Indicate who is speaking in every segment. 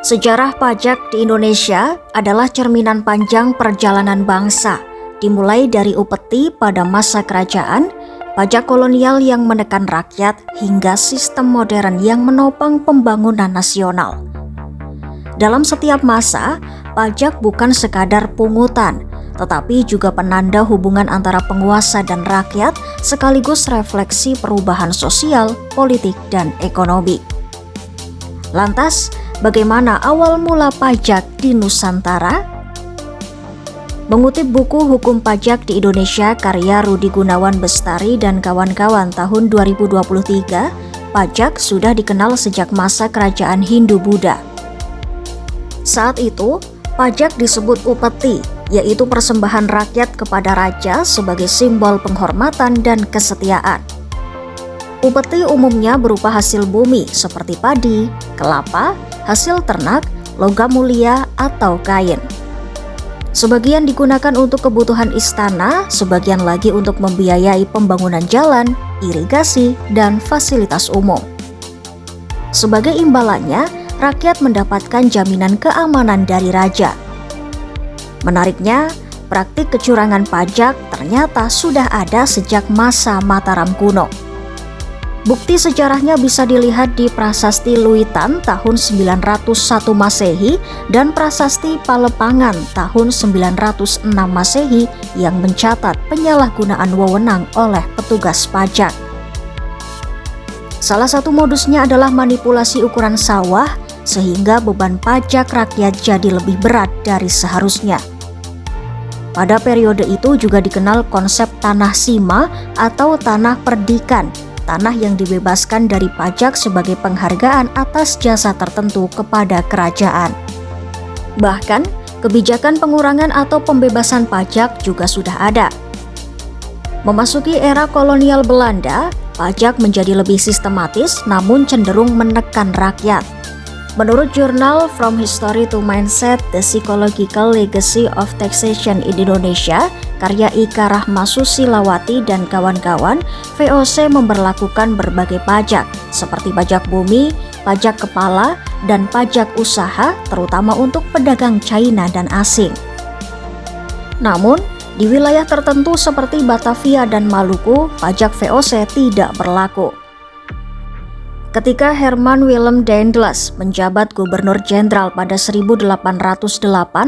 Speaker 1: Sejarah pajak di Indonesia adalah cerminan panjang perjalanan bangsa, dimulai dari upeti pada masa kerajaan, pajak kolonial yang menekan rakyat, hingga sistem modern yang menopang pembangunan nasional. Dalam setiap masa, pajak bukan sekadar pungutan, tetapi juga penanda hubungan antara penguasa dan rakyat, sekaligus refleksi perubahan sosial, politik, dan ekonomi. Lantas, bagaimana awal mula pajak di Nusantara? Mengutip buku Hukum Pajak di Indonesia karya Rudi Gunawan Bestari dan kawan-kawan tahun 2023, pajak sudah dikenal sejak masa kerajaan Hindu-Buddha. Saat itu, pajak disebut upeti, yaitu persembahan rakyat kepada raja sebagai simbol penghormatan dan kesetiaan. Upeti umumnya berupa hasil bumi seperti padi, kelapa, hasil ternak, logam mulia, atau kain. Sebagian digunakan untuk kebutuhan istana, sebagian lagi untuk membiayai pembangunan jalan, irigasi, dan fasilitas umum. Sebagai imbalannya, rakyat mendapatkan jaminan keamanan dari raja. Menariknya, praktik kecurangan pajak ternyata sudah ada sejak masa Mataram kuno. Bukti sejarahnya bisa dilihat di Prasasti Luitan tahun 901 Masehi dan Prasasti Palepangan tahun 906 Masehi yang mencatat penyalahgunaan wewenang oleh petugas pajak. Salah satu modusnya adalah manipulasi ukuran sawah sehingga beban pajak rakyat jadi lebih berat dari seharusnya. Pada periode itu juga dikenal konsep tanah sima atau tanah perdikan, tanah yang dibebaskan dari pajak sebagai penghargaan atas jasa tertentu kepada kerajaan. Bahkan, kebijakan pengurangan atau pembebasan pajak juga sudah ada. Memasuki era kolonial Belanda, pajak menjadi lebih sistematis namun cenderung menekan rakyat. Menurut jurnal From History to Mindset, The Psychological Legacy of Taxation in Indonesia, karya Ika Rahmasusilawati dan kawan-kawan, VOC memberlakukan berbagai pajak, seperti pajak bumi, pajak kepala, dan pajak usaha, terutama untuk pedagang China dan asing. Namun, di wilayah tertentu seperti Batavia dan Maluku, pajak VOC tidak berlaku. Ketika Herman Willem Daendels menjabat Gubernur Jenderal pada 1808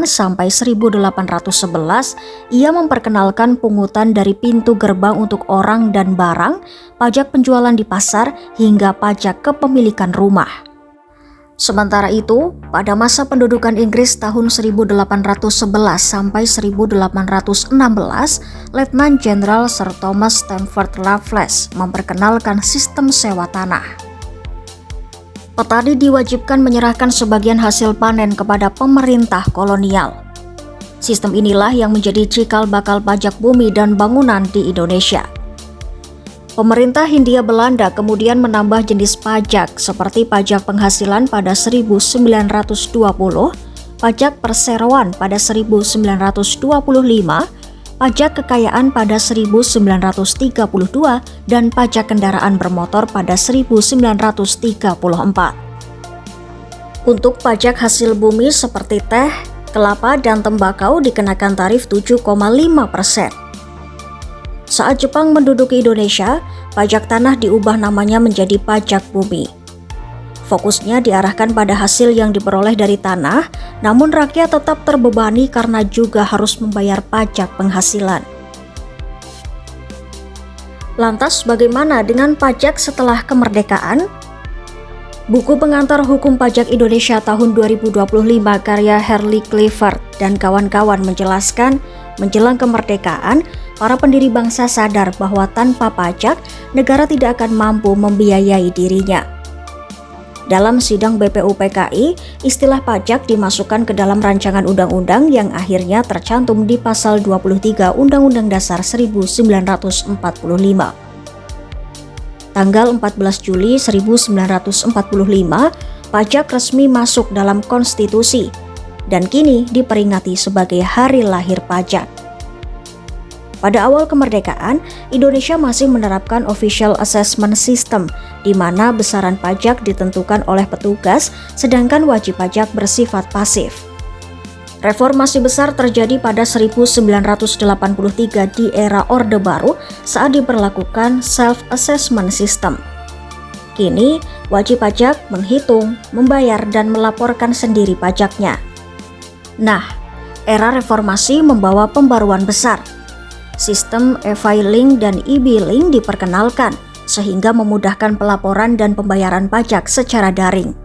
Speaker 1: sampai 1811, ia memperkenalkan pungutan dari pintu gerbang untuk orang dan barang, pajak penjualan di pasar, hingga pajak kepemilikan rumah. Sementara itu, pada masa pendudukan Inggris tahun 1811 sampai 1816, Letnan Jenderal Sir Thomas Stamford Raffles memperkenalkan sistem sewa tanah. Petani diwajibkan menyerahkan sebagian hasil panen kepada pemerintah kolonial. Sistem inilah yang menjadi cikal bakal pajak bumi dan bangunan di Indonesia. Pemerintah Hindia Belanda kemudian menambah jenis pajak seperti pajak penghasilan pada 1920, pajak perseroan pada 1925, pajak kekayaan pada 1932, dan pajak kendaraan bermotor pada 1934. Untuk pajak hasil bumi seperti teh, kelapa, dan tembakau dikenakan tarif 7,5%. Saat Jepang menduduki Indonesia, pajak tanah diubah namanya menjadi pajak bumi. Fokusnya diarahkan pada hasil yang diperoleh dari tanah, namun rakyat tetap terbebani karena juga harus membayar pajak penghasilan. Lantas bagaimana dengan pajak setelah kemerdekaan? Buku pengantar Hukum Pajak Indonesia tahun 2025 karya Harley Clifford dan kawan-kawan menjelaskan, menjelang kemerdekaan, para pendiri bangsa sadar bahwa tanpa pajak, negara tidak akan mampu membiayai dirinya. Dalam sidang BPUPKI, istilah pajak dimasukkan ke dalam rancangan undang-undang yang akhirnya tercantum di pasal 23 Undang-Undang Dasar 1945. Tanggal 14 Juli 1945, pajak resmi masuk dalam konstitusi dan kini diperingati sebagai Hari Lahir Pajak. Pada awal kemerdekaan, Indonesia masih menerapkan official assessment system, di mana besaran pajak ditentukan oleh petugas, sedangkan wajib pajak bersifat pasif. Reformasi besar terjadi pada 1983 di era Orde Baru saat diberlakukan self-assessment system. Kini, wajib pajak menghitung, membayar, dan melaporkan sendiri pajaknya. Nah, era reformasi membawa pembaruan besar. Sistem e-filing dan e-billing diperkenalkan, sehingga memudahkan pelaporan dan pembayaran pajak secara daring.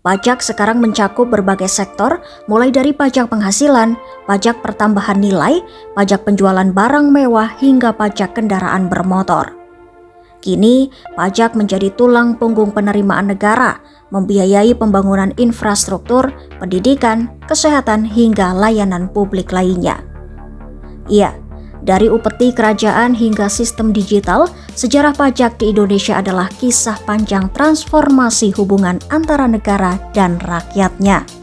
Speaker 1: Pajak sekarang mencakup berbagai sektor, mulai dari pajak penghasilan, pajak pertambahan nilai, pajak penjualan barang mewah, hingga pajak kendaraan bermotor. Kini, pajak menjadi tulang punggung penerimaan negara, membiayai pembangunan infrastruktur, pendidikan, kesehatan, hingga layanan publik lainnya. Iya, dari upeti kerajaan hingga sistem digital, sejarah pajak di Indonesia adalah kisah panjang transformasi hubungan antara negara dan rakyatnya.